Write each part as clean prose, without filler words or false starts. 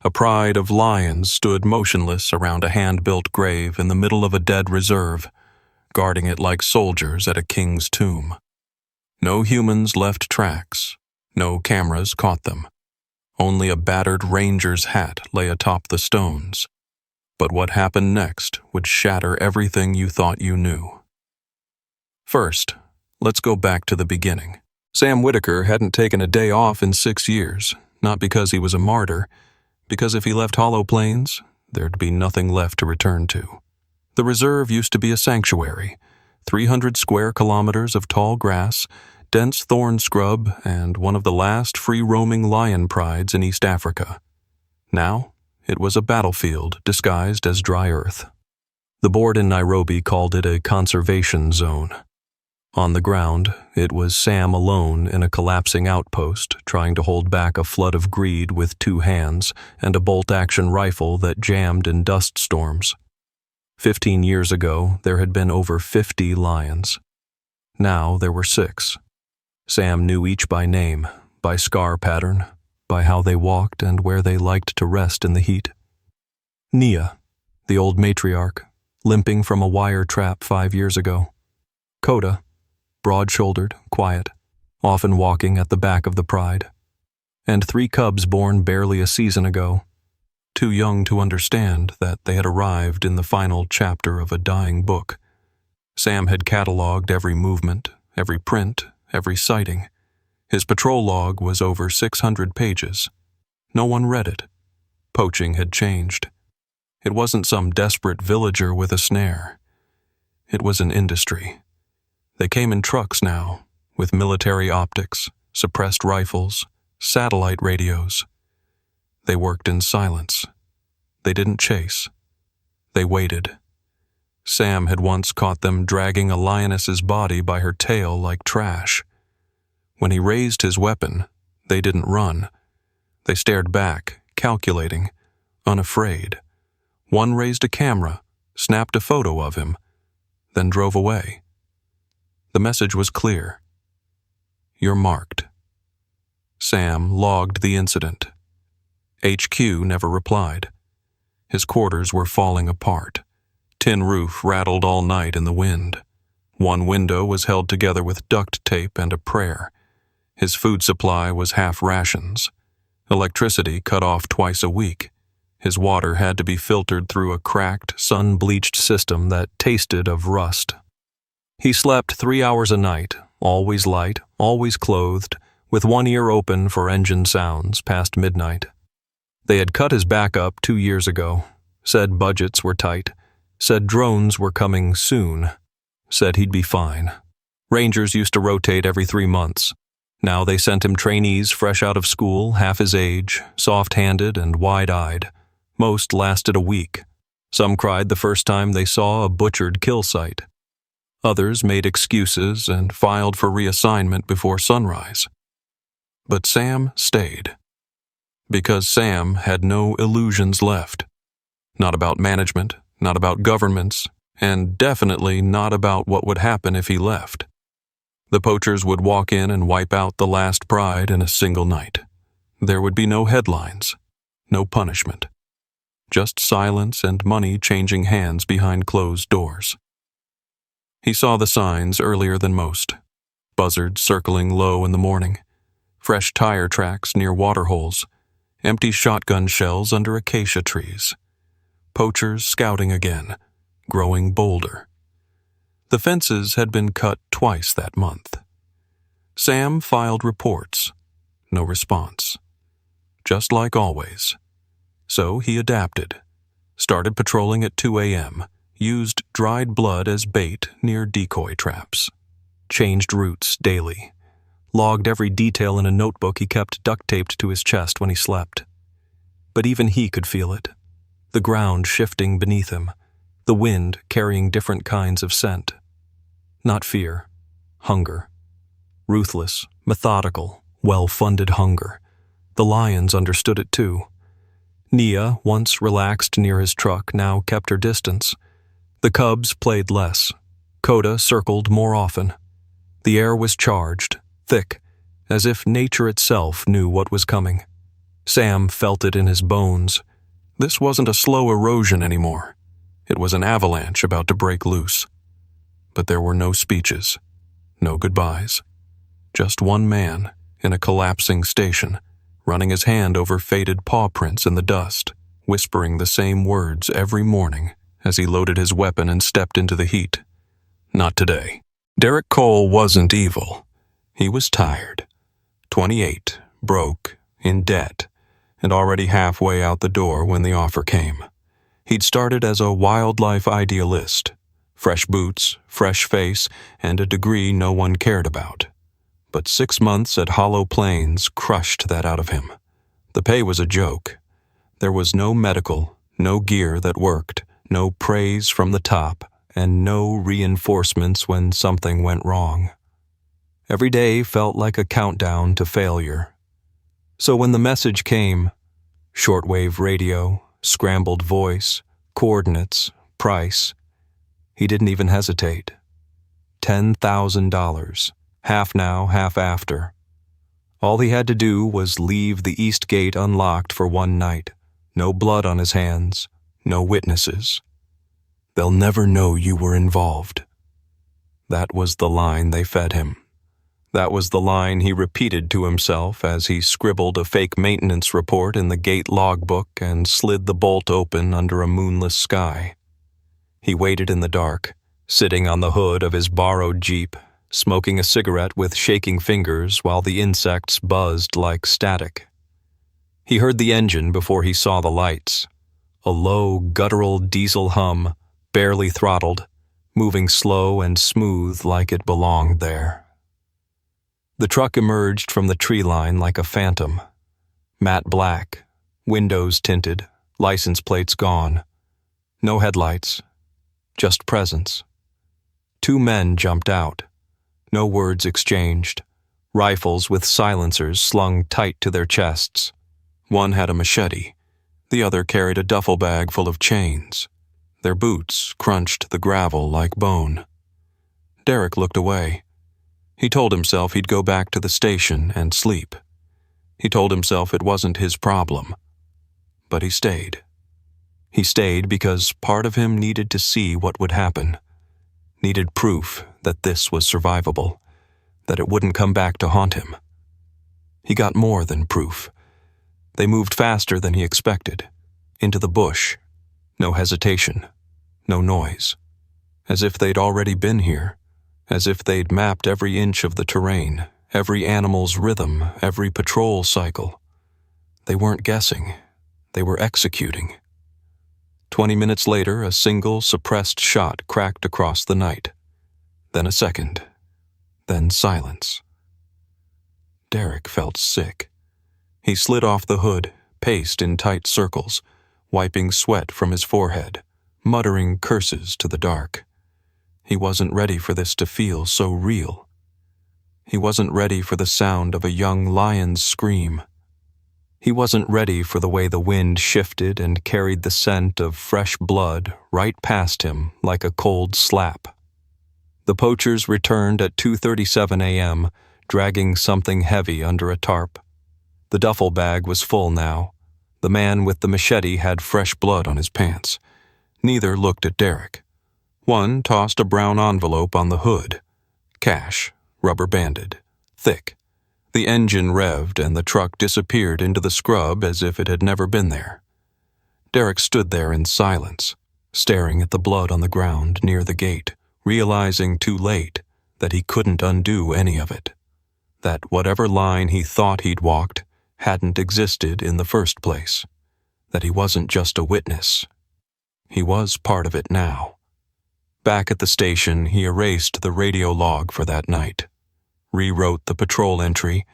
A pride of lions stood motionless around a hand-built grave in the middle of a dead reserve, guarding it like soldiers at a king's tomb. No humans left tracks. No cameras caught them. Only a battered ranger's hat lay atop the stones. But what happened next would shatter everything you thought you knew. First, let's go back to the beginning. Sam Whitaker hadn't taken a day off in 6 years, not because he was a martyr, because if he left Hollow Plains, there'd be nothing left to return to. The reserve used to be a sanctuary, 300 square kilometers of tall grass, dense thorn scrub, and one of the last free-roaming lion prides in East Africa. Now, it was a battlefield disguised as dry earth. The board in Nairobi called it a conservation zone. On the ground, it was Sam alone in a collapsing outpost, trying to hold back a flood of greed with 2 hands and a bolt-action rifle that jammed in dust storms. 15 years ago, there had been over 50 lions. Now there were 6. Sam knew each by name, by scar pattern, by how they walked and where they liked to rest in the heat. Nia, the old matriarch, limping from a wire trap 5 years ago. Coda, broad-shouldered, quiet, often walking at the back of the pride. And 3 cubs born barely a season ago, too young to understand that they had arrived in the final chapter of a dying book. Sam had cataloged every movement, every print, every sighting. His patrol log was over 600 pages. No one read it. Poaching had changed. It wasn't some desperate villager with a snare. It was an industry. They came in trucks now, with military optics, suppressed rifles, satellite radios. They worked in silence. They didn't chase. They waited. Sam had once caught them dragging a lioness's body by her tail like trash. When he raised his weapon, they didn't run. They stared back, calculating, unafraid. One raised a camera, snapped a photo of him, then drove away. The message was clear. You're marked. Sam logged the incident. HQ never replied. His quarters were falling apart. Tin roof rattled all night in the wind. One window was held together with duct tape and a prayer. His food supply was half rations. Electricity cut off twice a week. His water had to be filtered through a cracked, sun-bleached system that tasted of rust. He slept 3 hours a night, always light, always clothed, with one ear open for engine sounds past midnight. They had cut his back up 2 years ago, said budgets were tight, said drones were coming soon, said he'd be fine. Rangers used to rotate every 3 months. Now they sent him trainees fresh out of school, half his age, soft-handed and wide-eyed. Most lasted a week. Some cried the first time they saw a butchered kill site. Others made excuses and filed for reassignment before sunrise. But Sam stayed. Because Sam had no illusions left. Not about management, not about governments, and definitely not about what would happen if he left. The poachers would walk in and wipe out the last pride in a single night. There would be no headlines, no punishment. Just silence and money changing hands behind closed doors. He saw the signs earlier than most. Buzzards circling low in the morning. Fresh tire tracks near waterholes. Empty shotgun shells under acacia trees. Poachers scouting again, growing bolder. The fences had been cut twice that month. Sam filed reports. No response. Just like always. So he adapted. Started patrolling at 2 a.m., used dried blood as bait near decoy traps. Changed routes daily. Logged every detail in a notebook he kept duct-taped to his chest when he slept. But even he could feel it. The ground shifting beneath him. The wind carrying different kinds of scent. Not fear. Hunger. Ruthless, methodical, well-funded hunger. The lions understood it too. Nia, once relaxed near his truck, now kept her distance. The cubs played less. Coda circled more often. The air was charged, thick, as if nature itself knew what was coming. Sam felt it in his bones. This wasn't a slow erosion anymore. It was an avalanche about to break loose. But there were no speeches, no goodbyes. Just one man in a collapsing station, running his hand over faded paw prints in the dust, whispering the same words every morning as he loaded his weapon and stepped into the heat. Not today. Derek Cole wasn't evil. He was tired. 28, broke, in debt, and already halfway out the door when the offer came. He'd started as a wildlife idealist. Fresh boots, fresh face, and a degree no one cared about. But 6 months at Hollow Plains crushed that out of him. The pay was a joke. There was no medical, no gear that worked, no praise from the top, and no reinforcements when something went wrong. Every day felt like a countdown to failure. So when the message came, shortwave radio, scrambled voice, coordinates, price, he didn't even hesitate. $10,000, half now, half after. All he had to do was leave the east gate unlocked for one night. No blood on his hands, no witnesses. They'll never know you were involved. That was the line they fed him. That was the line he repeated to himself as he scribbled a fake maintenance report in the gate logbook and slid the bolt open under a moonless sky. He waited in the dark, sitting on the hood of his borrowed Jeep, smoking a cigarette with shaking fingers while the insects buzzed like static. He heard the engine before he saw the lights. A low, guttural diesel hum, barely throttled, moving slow and smooth like it belonged there. The truck emerged from the tree line like a phantom. Matte black, windows tinted, license plates gone. No headlights, just presence. 2 men jumped out. No words exchanged. Rifles with silencers slung tight to their chests. One had a machete. The other carried a duffel bag full of chains. Their boots crunched the gravel like bone. Derek looked away. He told himself he'd go back to the station and sleep. He told himself it wasn't his problem. But he stayed. He stayed because part of him needed to see what would happen. Needed proof that this was survivable, that it wouldn't come back to haunt him. He got more than proof. They moved faster than he expected. Into the bush. No hesitation. No noise. As if they'd already been here. As if they'd mapped every inch of the terrain, every animal's rhythm, every patrol cycle. They weren't guessing. They were executing. 20 minutes later, a single, suppressed shot cracked across the night. Then a second. Then silence. Derek felt sick. He slid off the hood, paced in tight circles, wiping sweat from his forehead, muttering curses to the dark. He wasn't ready for this to feel so real. He wasn't ready for the sound of a young lion's scream. He wasn't ready for the way the wind shifted and carried the scent of fresh blood right past him like a cold slap. The poachers returned at 2:37 a.m., dragging something heavy under a tarp. The duffel bag was full now. The man with the machete had fresh blood on his pants. Neither looked at Derek. One tossed a brown envelope on the hood. Cash, rubber-banded, thick. The engine revved and the truck disappeared into the scrub as if it had never been there. Derek stood there in silence, staring at the blood on the ground near the gate, realizing too late that he couldn't undo any of it. That whatever line he thought he'd walked hadn't existed in the first place. That he wasn't just a witness. He was part of it now. Back at the station, he erased the radio log for that night, rewrote the patrol entry,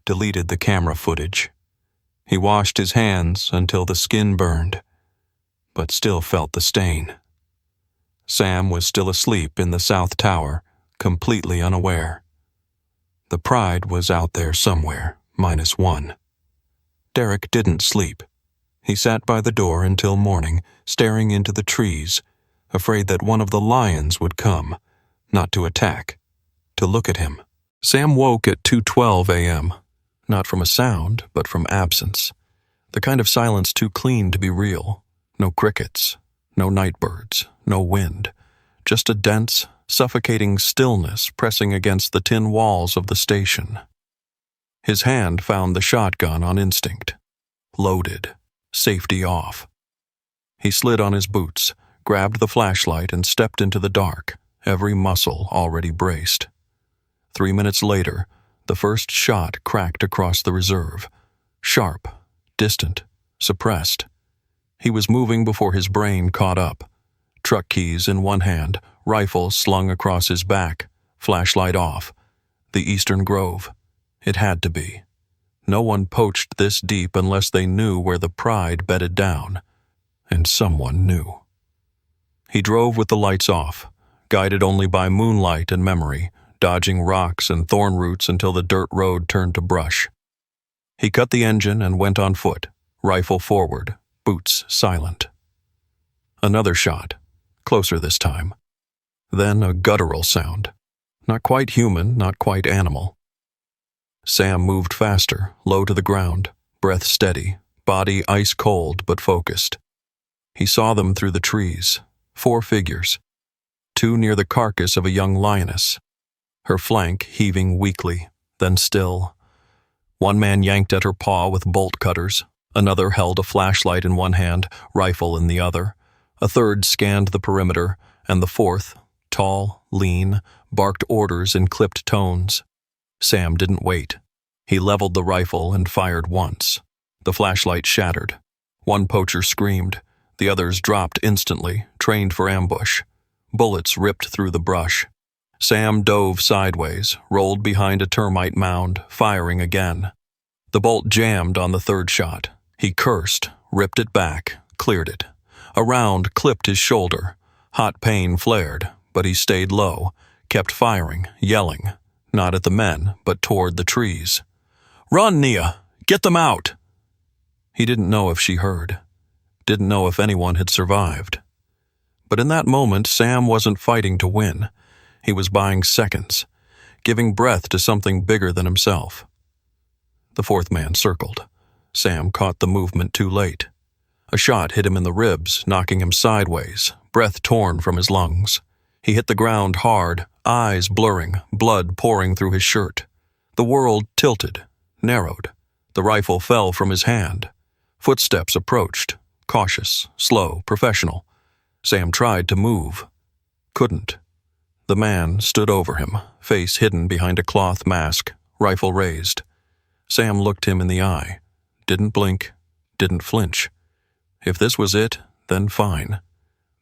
deleted the camera footage. He washed his hands until the skin burned, but still felt the stain. Sam was still asleep in the South Tower, completely unaware. The Pride was out there somewhere, -1. Derek didn't sleep. He sat by the door until morning, staring into the trees, afraid that one of the lions would come, not to attack, to look at him. Sam woke at 2:12 a.m., not from a sound, but from absence. The kind of silence too clean to be real. No crickets, no nightbirds, no wind. Just a dense, suffocating stillness pressing against the tin walls of the station. His hand found the shotgun on instinct. Loaded, safety off. He slid on his boots, grabbed the flashlight, and stepped into the dark, every muscle already braced. 3 minutes later, the first shot cracked across the reserve. Sharp, distant, suppressed. He was moving before his brain caught up. Truck keys in one hand, rifle slung across his back, flashlight off. The Eastern Grove. It had to be. No one poached this deep unless they knew where the pride bedded down. And someone knew. He drove with the lights off, guided only by moonlight and memory, dodging rocks and thorn roots until the dirt road turned to brush. He cut the engine and went on foot, rifle forward, boots silent. Another shot, closer this time. Then a guttural sound. Not quite human, not quite animal. Sam moved faster, low to the ground, breath steady, body ice cold but focused. He saw them through the trees, 4 figures. 2 near the carcass of a young lioness, her flank heaving weakly, then still. One man yanked at her paw with bolt cutters, another held a flashlight in one hand, rifle in the other. A third scanned the perimeter, and the fourth, tall, lean, barked orders in clipped tones. Sam didn't wait. He leveled the rifle and fired once. The flashlight shattered. One poacher screamed. The others dropped instantly, trained for ambush. Bullets ripped through the brush. Sam dove sideways, rolled behind a termite mound, firing again. The bolt jammed on the third shot. He cursed, ripped it back, cleared it. A round clipped his shoulder. Hot pain flared, but he stayed low, kept firing, yelling, not at the men, but toward the trees. "Run, Nia! Get them out!" He didn't know if she heard. Didn't know if anyone had survived. But in that moment, Sam wasn't fighting to win. He was buying seconds, giving breath to something bigger than himself. The fourth man circled. Sam caught the movement too late. A shot hit him in the ribs, knocking him sideways, breath torn from his lungs. He hit the ground hard, eyes blurring, blood pouring through his shirt. The world tilted, narrowed. The rifle fell from his hand. Footsteps approached, cautious, slow, professional. Sam tried to move. Couldn't. The man stood over him, face hidden behind a cloth mask, rifle raised. Sam looked him in the eye. Didn't blink, didn't flinch. If this was it, then fine.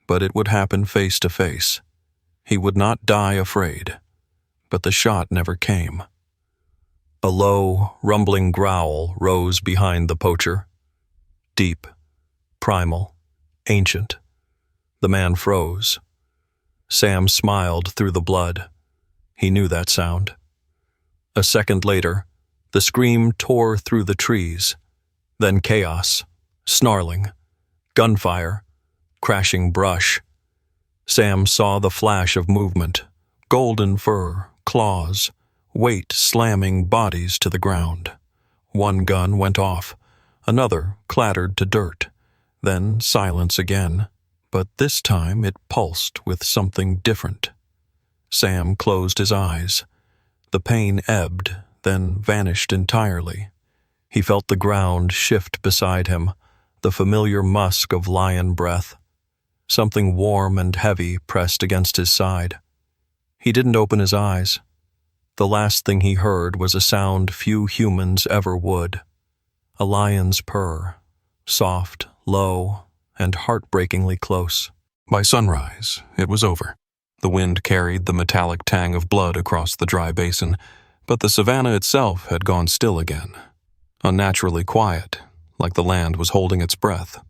But it would happen face to face. He would not die afraid. But the shot never came. A low, rumbling growl rose behind the poacher. Deep, primal, ancient. The man froze. Sam smiled through the blood. He knew that sound. A second later, the scream tore through the trees. Then chaos, snarling, gunfire, crashing brush. Sam saw the flash of movement, golden fur, claws, weight slamming bodies to the ground. One gun went off. Another clattered to dirt. Then silence again. But this time it pulsed with something different. Sam closed his eyes. The pain ebbed, then vanished entirely. He felt the ground shift beside him, the familiar musk of lion breath. Something warm and heavy pressed against his side. He didn't open his eyes. The last thing he heard was a sound few humans ever would. A lion's purr, soft, low, and heartbreakingly close. By sunrise, it was over. The wind carried the metallic tang of blood across the dry basin, but the savanna itself had gone still again, unnaturally quiet, like the land was holding its breath.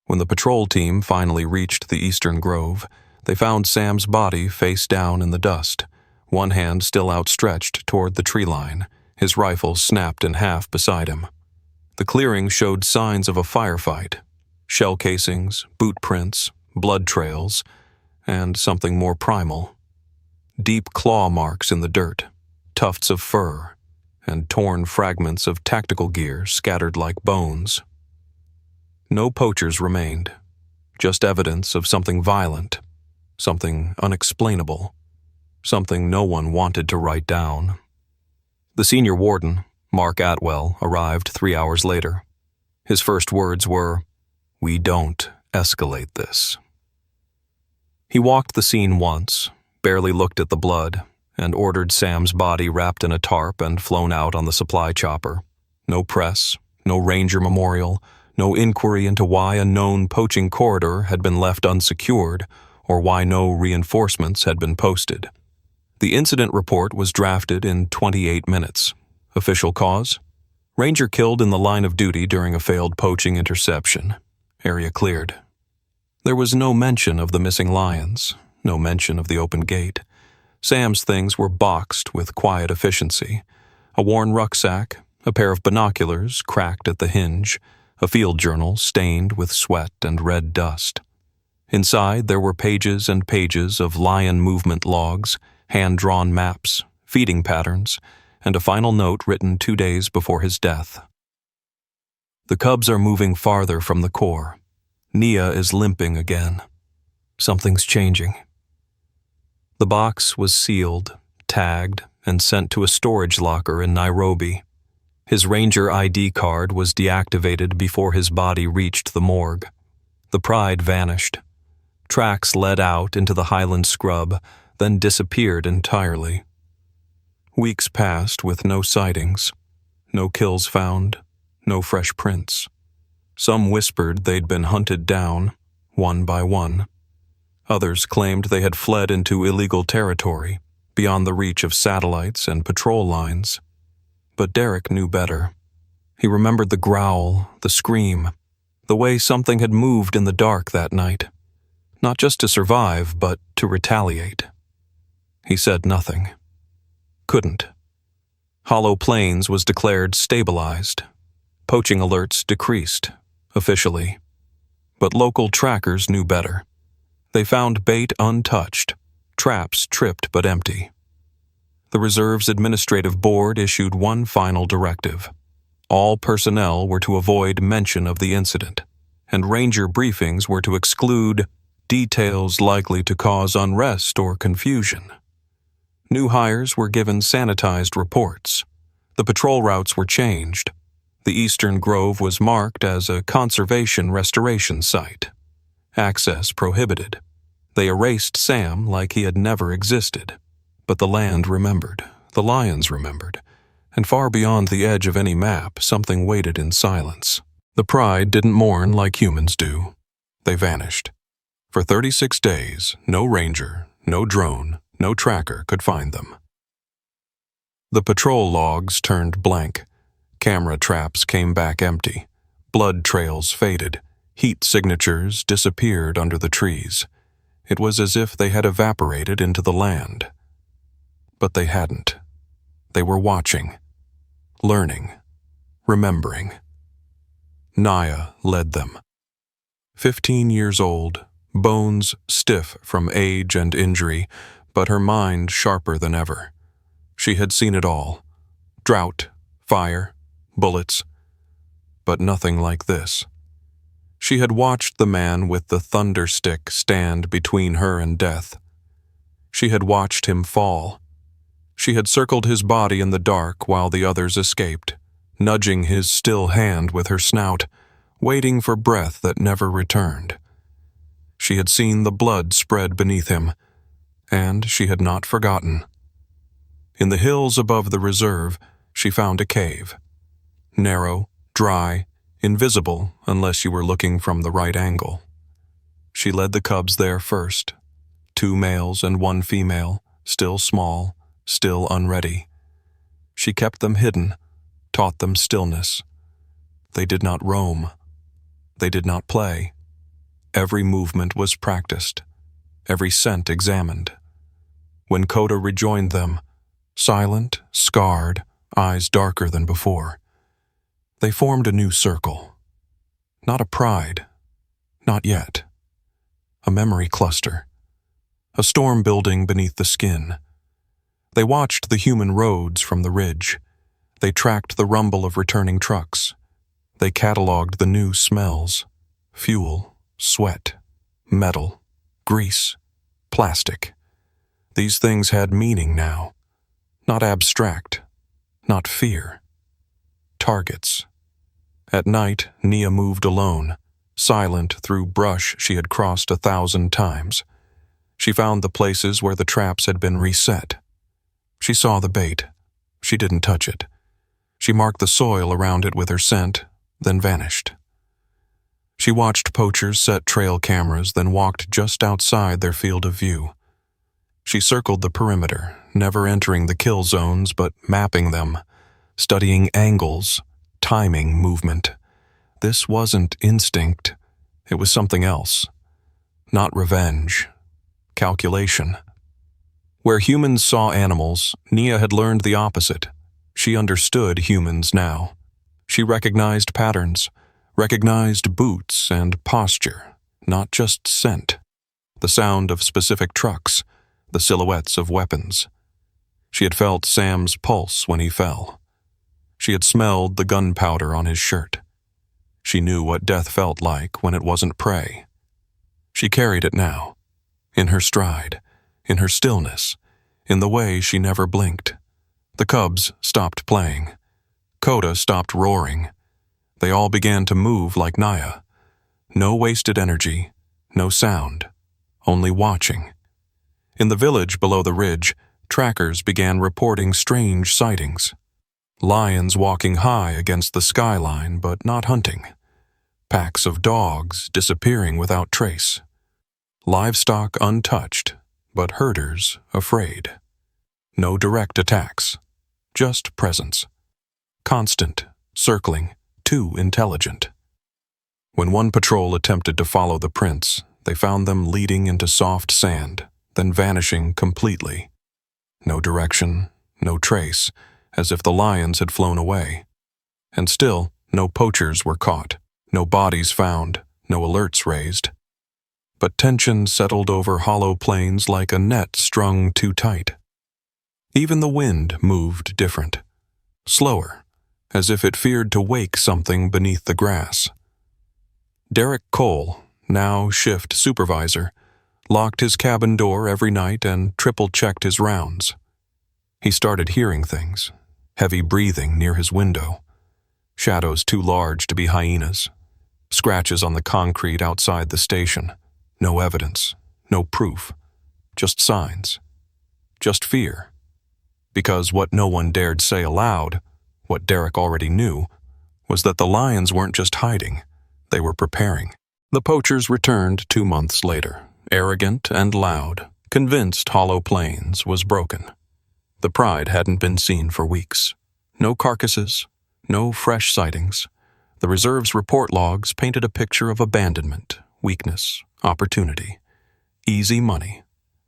When the patrol team finally reached the Eastern Grove, they found Sam's body face down in the dust, one hand still outstretched toward the tree line, his rifle snapped in half beside him. The clearing showed signs of a firefight. Shell casings, boot prints, blood trails, and something more primal. Deep claw marks in the dirt, tufts of fur, and torn fragments of tactical gear scattered like bones. No poachers remained, just evidence of something violent, something unexplainable, something no one wanted to write down. The senior warden, Mark Atwell, arrived 3 hours later. His first words were, "We don't escalate this." He walked the scene once, barely looked at the blood, and ordered Sam's body wrapped in a tarp and flown out on the supply chopper. No press, no ranger memorial, no inquiry into why a known poaching corridor had been left unsecured or why no reinforcements had been posted. The incident report was drafted in 28 minutes. Official cause? Ranger killed in the line of duty during a failed poaching interception. Area cleared. There was no mention of the missing lions, no mention of the open gate. Sam's things were boxed with quiet efficiency. A worn rucksack, a pair of binoculars cracked at the hinge, a field journal stained with sweat and red dust. Inside there were pages and pages of lion movement logs, hand-drawn maps, feeding patterns, and a final note written 2 days before his death. The cubs are moving farther from the core. Nia is limping again. Something's changing. The box was sealed, tagged, and sent to a storage locker in Nairobi. His ranger ID card was deactivated before his body reached the morgue. The pride vanished. Tracks led out into the highland scrub, then disappeared entirely. Weeks passed with no sightings, no kills found, no fresh prints. Some whispered they'd been hunted down, one by one. Others claimed they had fled into illegal territory, beyond the reach of satellites and patrol lines. But Derek knew better. He remembered the growl, the scream, the way something had moved in the dark that night. Not just to survive, but to retaliate. He said nothing. Couldn't. Hollow Plains was declared stabilized. Poaching alerts decreased, officially. But local trackers knew better. They found bait untouched, traps tripped but empty. The reserve's administrative board issued one final directive. All personnel were to avoid mention of the incident, and ranger briefings were to exclude details likely to cause unrest or confusion. New hires were given sanitized reports. The patrol routes were changed. The Eastern Grove was marked as a conservation restoration site. Access prohibited. They erased Sam like he had never existed. But the land remembered, the lions remembered, and far beyond the edge of any map, something waited in silence. The pride didn't mourn like humans do. They vanished. For 36 days, no ranger, no drone, no tracker could find them. The patrol logs turned blank. Camera traps came back empty. Blood trails faded. Heat signatures disappeared under the trees. It was as if they had evaporated into the land. But they hadn't. They were watching, learning, remembering. Naya led them. 15 years old, bones stiff from age and injury, but her mind sharper than ever. She had seen it all. Drought, fire, bullets, but nothing like this. She had watched the man with the thunder stick stand between her and death. She had watched him fall. She had circled his body in the dark while the others escaped, nudging his still hand with her snout, waiting for breath that never returned. She had seen the blood spread beneath him, and she had not forgotten. In the hills above the reserve, she found a cave. Narrow, dry, invisible unless you were looking from the right angle. She led the cubs there first. 2 males and 1 female, still small, still unready. She kept them hidden, taught them stillness. They did not roam. They did not play. Every movement was practiced, every scent examined. When Coda rejoined them, silent, scarred, eyes darker than before, they formed a new circle. Not a pride, not yet. A memory cluster. A storm building beneath the skin. They watched the human roads from the ridge. They tracked the rumble of returning trucks. They cataloged the new smells. Fuel, sweat, metal, grease, plastic. These things had meaning now. Not abstract, not fear. Targets. At night, Nia moved alone, silent through brush she had crossed 1,000 times. She found the places where the traps had been reset. She saw the bait. She didn't touch it. She marked the soil around it with her scent, then vanished. She watched poachers set trail cameras, then walked just outside their field of view. She circled the perimeter, never entering the kill zones but mapping them, studying angles, timing movement. This wasn't instinct. It was something else. Not revenge. Calculation. Where humans saw animals, Nia had learned the opposite. She understood humans now. She recognized patterns, recognized boots and posture, not just scent. The sound of specific trucks, the silhouettes of weapons. She had felt Sam's pulse when he fell. She had smelled the gunpowder on his shirt. She knew what death felt like when it wasn't prey. She carried it now, in her stride, in her stillness, in the way she never blinked. The cubs stopped playing. Coda stopped roaring. They all began to move like Nia. No wasted energy, no sound, only watching. In the village below the ridge, trackers began reporting strange sightings. Lions walking high against the skyline but not hunting. Packs of dogs disappearing without trace. Livestock untouched, but herders afraid. No direct attacks, just presence. Constant, circling, too intelligent. When one patrol attempted to follow the prints, they found them leading into soft sand, then vanishing completely. No direction, no trace, as if the lions had flown away. And still, no poachers were caught, no bodies found, no alerts raised. But tension settled over hollow plains like a net strung too tight. Even the wind moved different, slower, as if it feared to wake something beneath the grass. Derek Cole, now shift supervisor, locked his cabin door every night and triple-checked his rounds. He started hearing things, heavy breathing near his window, shadows too large to be hyenas, scratches on the concrete outside the station, no evidence, no proof, just signs, just fear. Because what no one dared say aloud, what Derek already knew, was that the lions weren't just hiding, they were preparing. The poachers returned 2 months later, arrogant and loud, convinced Hollow Plains was broken. The pride hadn't been seen for weeks. No carcasses, no fresh sightings. The reserve's report logs painted a picture of abandonment, weakness, opportunity. Easy money.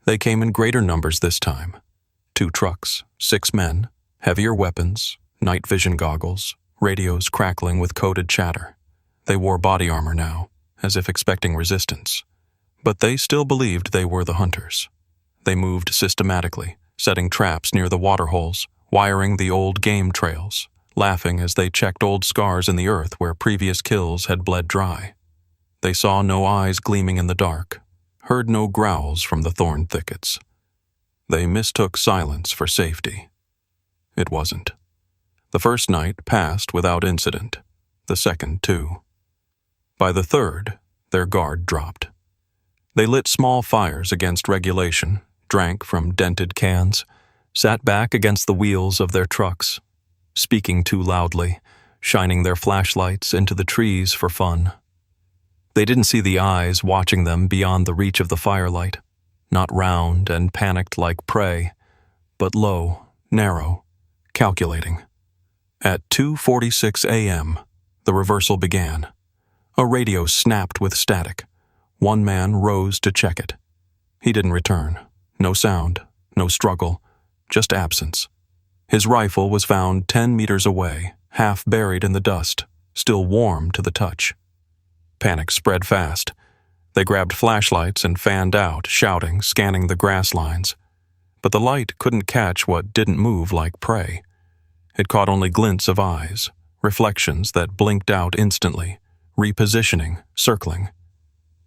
They came in greater numbers this time. 2 trucks, 6 men, heavier weapons, night vision goggles, radios crackling with coded chatter. They wore body armor now, as if expecting resistance. But they still believed they were the hunters. They moved systematically, setting traps near the waterholes, wiring the old game trails, laughing as they checked old scars in the earth where previous kills had bled dry. They saw no eyes gleaming in the dark, heard no growls from the thorn thickets. They mistook silence for safety. It wasn't. The first night passed without incident, the second too. By the third, their guard dropped. They lit small fires against regulation, drank from dented cans, sat back against the wheels of their trucks, speaking too loudly, shining their flashlights into the trees for fun. They didn't see the eyes watching them beyond the reach of the firelight, not round and panicked like prey, but low, narrow, calculating. At 2:46 a.m., the reversal began. A radio snapped with static. One man rose to check it. He didn't return. No sound, no struggle, just absence. His rifle was found 10 meters away, half buried in the dust, still warm to the touch. Panic spread fast. They grabbed flashlights and fanned out, shouting, scanning the grass lines. But the light couldn't catch what didn't move like prey. It caught only glints of eyes, reflections that blinked out instantly, repositioning, circling.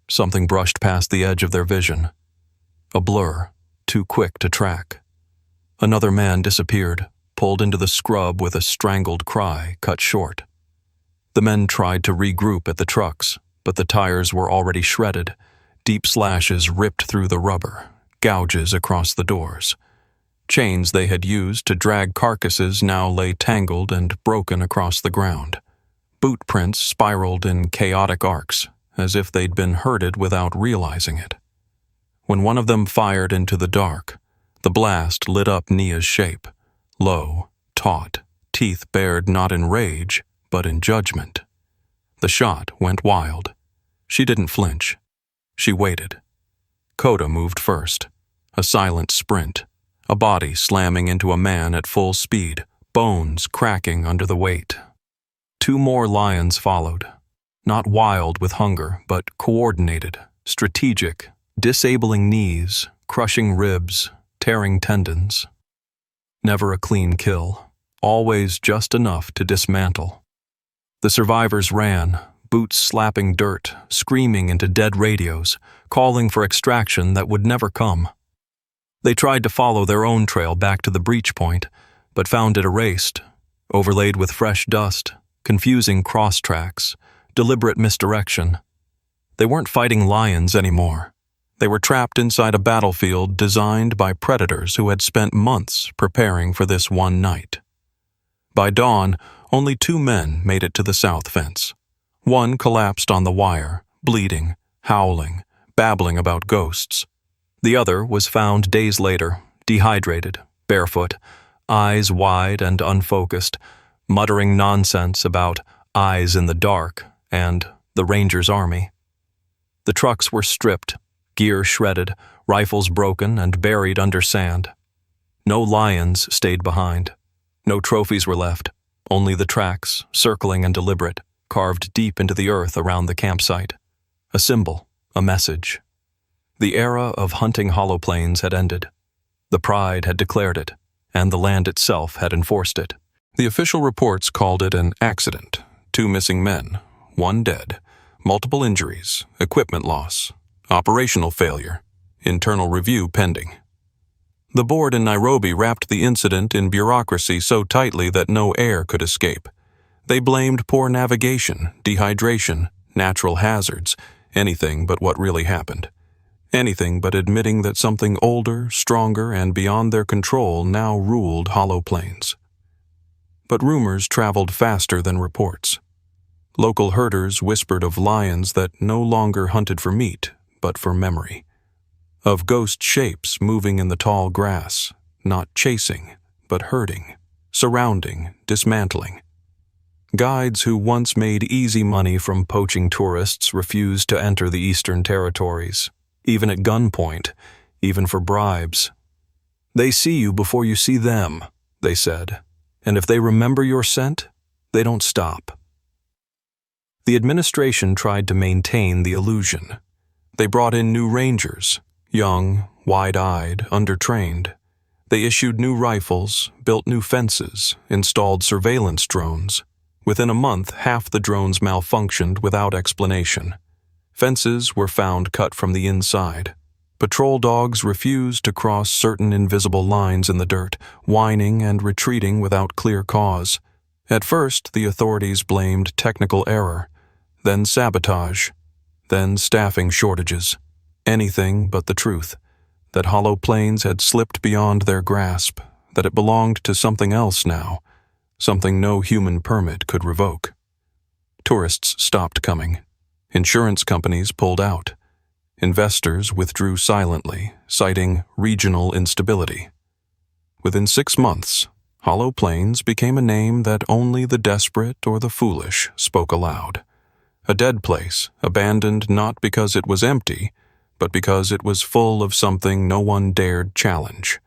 Something brushed past the edge of their vision. A blur, too quick to track. Another man disappeared, pulled into the scrub with a strangled cry cut short. The men tried to regroup at the trucks, but the tires were already shredded. Deep slashes ripped through the rubber, gouges across the doors. Chains they had used to drag carcasses now lay tangled and broken across the ground. Boot prints spiraled in chaotic arcs, as if they'd been herded without realizing it. When one of them fired into the dark, the blast lit up Nia's shape, low, taut, teeth bared not in rage, but in judgment. The shot went wild. She didn't flinch. She waited. Coda moved first, a silent sprint, a body slamming into a man at full speed, bones cracking under the weight. 2 more lions followed, not wild with hunger, but coordinated, strategic, disabling knees, crushing ribs, tearing tendons. Never a clean kill, always just enough to dismantle. The survivors ran, boots slapping dirt, screaming into dead radios, calling for extraction that would never come. They tried to follow their own trail back to the breach point, but found it erased, overlaid with fresh dust, confusing cross-tracks, deliberate misdirection. They weren't fighting lions anymore. They were trapped inside a battlefield designed by predators who had spent months preparing for this one night. By dawn, only 2 men made it to the south fence. One collapsed on the wire, bleeding, howling, babbling about ghosts. The other was found days later, dehydrated, barefoot, eyes wide and unfocused, muttering nonsense about eyes in the dark and the Rangers' army. The trucks were stripped, gear shredded, rifles broken and buried under sand. No lions stayed behind. No trophies were left, only the tracks, circling and deliberate, carved deep into the earth around the campsite. A symbol, a message. The era of hunting holoplanes had ended. The Pride had declared it, and the land itself had enforced it. The official reports called it an accident. 2 missing men, 1 dead, multiple injuries, equipment loss, operational failure, internal review pending. The board in Nairobi wrapped the incident in bureaucracy so tightly that no air could escape. They blamed poor navigation, dehydration, natural hazards, anything but what really happened. Anything but admitting that something older, stronger, and beyond their control now ruled holoplanes. But rumors traveled faster than reports. Local herders whispered of lions that no longer hunted for meat, but for memory. Of ghost shapes moving in the tall grass, not chasing, but herding, surrounding, dismantling. Guides who once made easy money from poaching tourists refused to enter the Eastern Territories, even at gunpoint, even for bribes. "They see you before you see them," they said, "and if they remember your scent, they don't stop." The administration tried to maintain the illusion. They brought in new rangers, young, wide-eyed, undertrained. They issued new rifles, built new fences, installed surveillance drones. Within a month, half the drones malfunctioned without explanation. Fences were found cut from the inside. Patrol dogs refused to cross certain invisible lines in the dirt, whining and retreating without clear cause. At first, the authorities blamed technical error, then sabotage, then staffing shortages. Anything but the truth, that holoplanes had slipped beyond their grasp, that it belonged to something else now, something no human permit could revoke. Tourists stopped coming. Insurance companies pulled out. Investors withdrew silently, citing regional instability. Within 6 months, holoplanes became a name that only the desperate or the foolish spoke aloud. A dead place, abandoned not because it was empty, but because it was full of something no one dared challenge.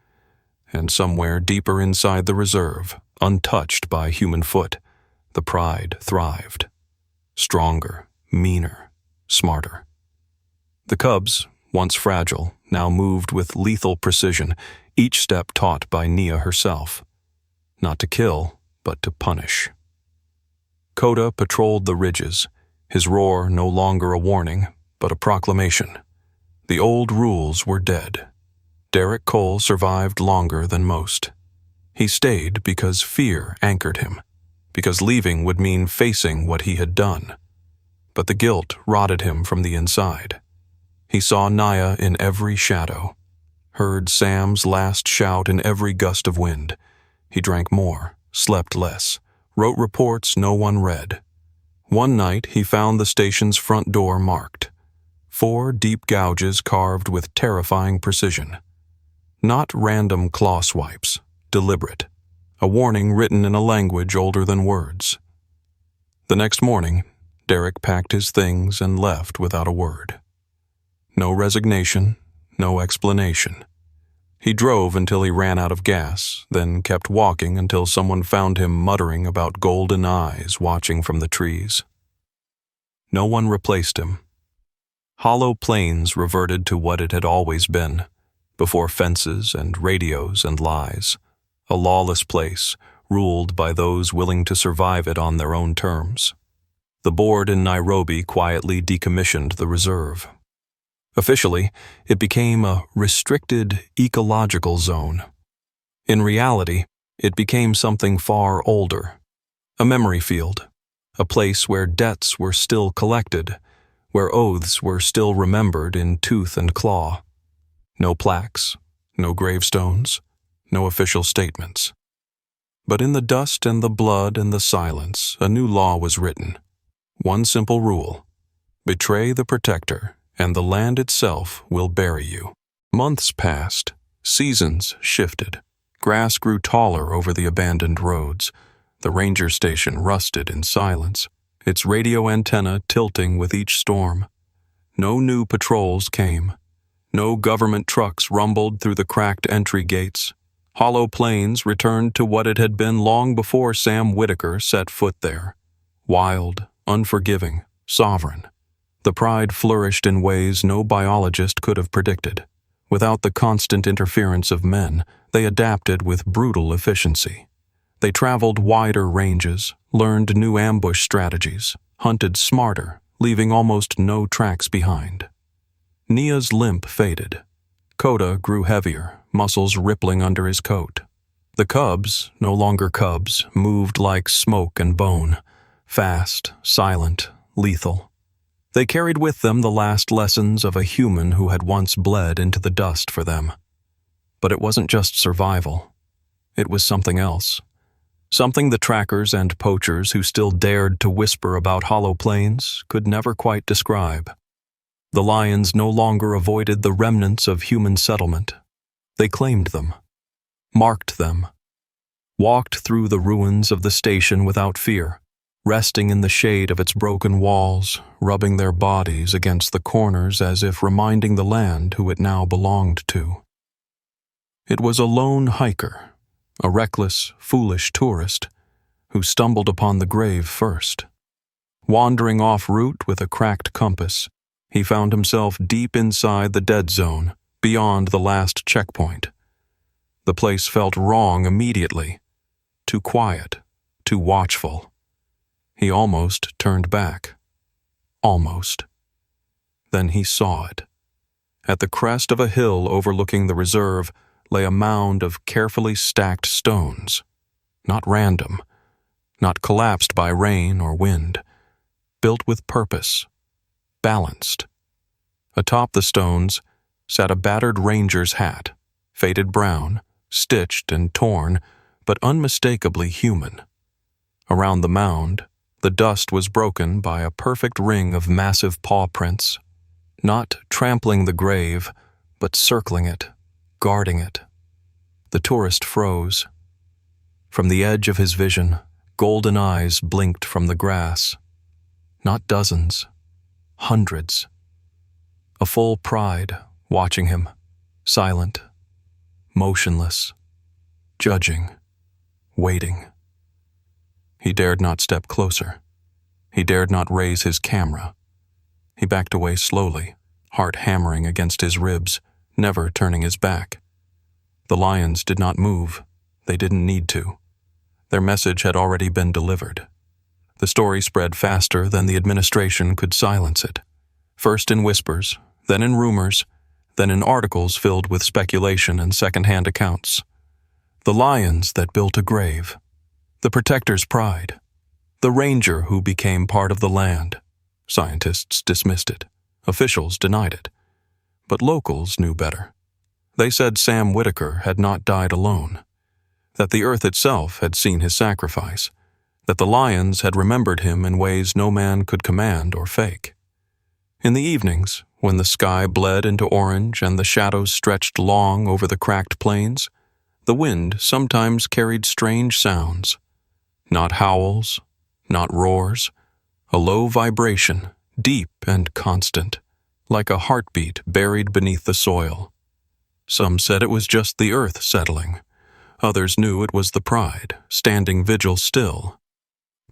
And somewhere deeper inside the reserve, untouched by human foot, the Pride thrived. Stronger, meaner, smarter. The cubs, once fragile, now moved with lethal precision, each step taught by Nia herself. Not to kill, but to punish. Coda patrolled the ridges, His roar no longer a warning, but a proclamation. The old rules were dead. Derek Cole survived longer than most. He stayed because fear anchored him, because leaving would mean facing what he had done. But the guilt rotted him from the inside. He saw Naya in every shadow, heard Sam's last shout in every gust of wind. He drank more, slept less, wrote reports no one read. One night he found the station's front door marked. 4 deep gouges carved with terrifying precision. Not random claw swipes, deliberate. A warning written in a language older than words. The next morning, Derek packed his things and left without a word. No resignation, no explanation. He drove until he ran out of gas, then kept walking until someone found him muttering about golden eyes watching from the trees. No one replaced him. Hollow Plains reverted to what it had always been, before fences and radios and lies. A lawless place, ruled by those willing to survive it on their own terms. The board in Nairobi quietly decommissioned the reserve. Officially, it became a restricted ecological zone. In reality, it became something far older. A memory field. A place where debts were still collected, where oaths were still remembered in tooth and claw. No plaques, no gravestones, no official statements. But in the dust and the blood and the silence, a new law was written. One simple rule: betray the protector, and the land itself will bury you. Months passed, seasons shifted. Grass grew taller over the abandoned roads. The ranger station rusted in silence, its radio antenna tilting with each storm. No new patrols came. No government trucks rumbled through the cracked entry gates. Hollow Plains returned to what it had been long before Sam Whitaker set foot there. Wild, unforgiving, sovereign. The pride flourished in ways no biologist could have predicted. Without the constant interference of men, they adapted with brutal efficiency. They traveled wider ranges, learned new ambush strategies, hunted smarter, leaving almost no tracks behind. Nia's limp faded. Coda grew heavier, muscles rippling under his coat. The cubs, no longer cubs, moved like smoke and bone, fast, silent, lethal. They carried with them the last lessons of a human who had once bled into the dust for them. But it wasn't just survival. It was something else. Something the trackers and poachers who still dared to whisper about Hollow Plains could never quite describe. The lions no longer avoided the remnants of human settlement. They claimed them, marked them, walked through the ruins of the station without fear, resting in the shade of its broken walls, rubbing their bodies against the corners as if reminding the land who it now belonged to. It was a lone hiker, a reckless, foolish tourist, who stumbled upon the grave first. Wandering off route with a cracked compass, he found himself deep inside the dead zone, beyond the last checkpoint. The place felt wrong immediately, too quiet, too watchful. He almost turned back. Almost. Then he saw it. At the crest of a hill overlooking the reserve lay a mound of carefully stacked stones. Not random, not collapsed by rain or wind. Built with purpose. Balanced. Atop the stones sat a battered ranger's hat, faded brown, stitched and torn, but unmistakably human. Around the mound, the dust was broken by a perfect ring of massive paw prints, not trampling the grave, but circling it, guarding it. The tourist froze. From the edge of his vision, golden eyes blinked from the grass. Not dozens, hundreds. A full pride watching him, silent, motionless, judging, waiting. He dared not step closer. He dared not raise his camera. He backed away slowly, heart hammering against his ribs, never turning his back. The lions did not move. They didn't need to. Their message had already been delivered. The story spread faster than the administration could silence it. First in whispers, then in rumors, then in articles filled with speculation and second-hand accounts. The lions that built a grave. The protector's pride. The ranger who became part of the land. Scientists dismissed it. Officials denied it. But locals knew better. They said Sam Whitaker had not died alone, that the earth itself had seen his sacrifice, that the lions had remembered him in ways no man could command or fake. In the evenings, when the sky bled into orange and the shadows stretched long over the cracked plains, the wind sometimes carried strange sounds. Not howls, not roars, a low vibration, deep and constant, like a heartbeat buried beneath the soil. Some said it was just the earth settling. Others knew it was the pride, standing vigil still.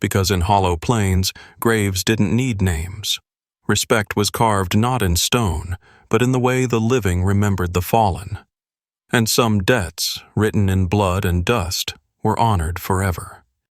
Because in hollow plains, graves didn't need names. Respect was carved not in stone, but in the way the living remembered the fallen. And some debts, written in blood and dust, were honored forever.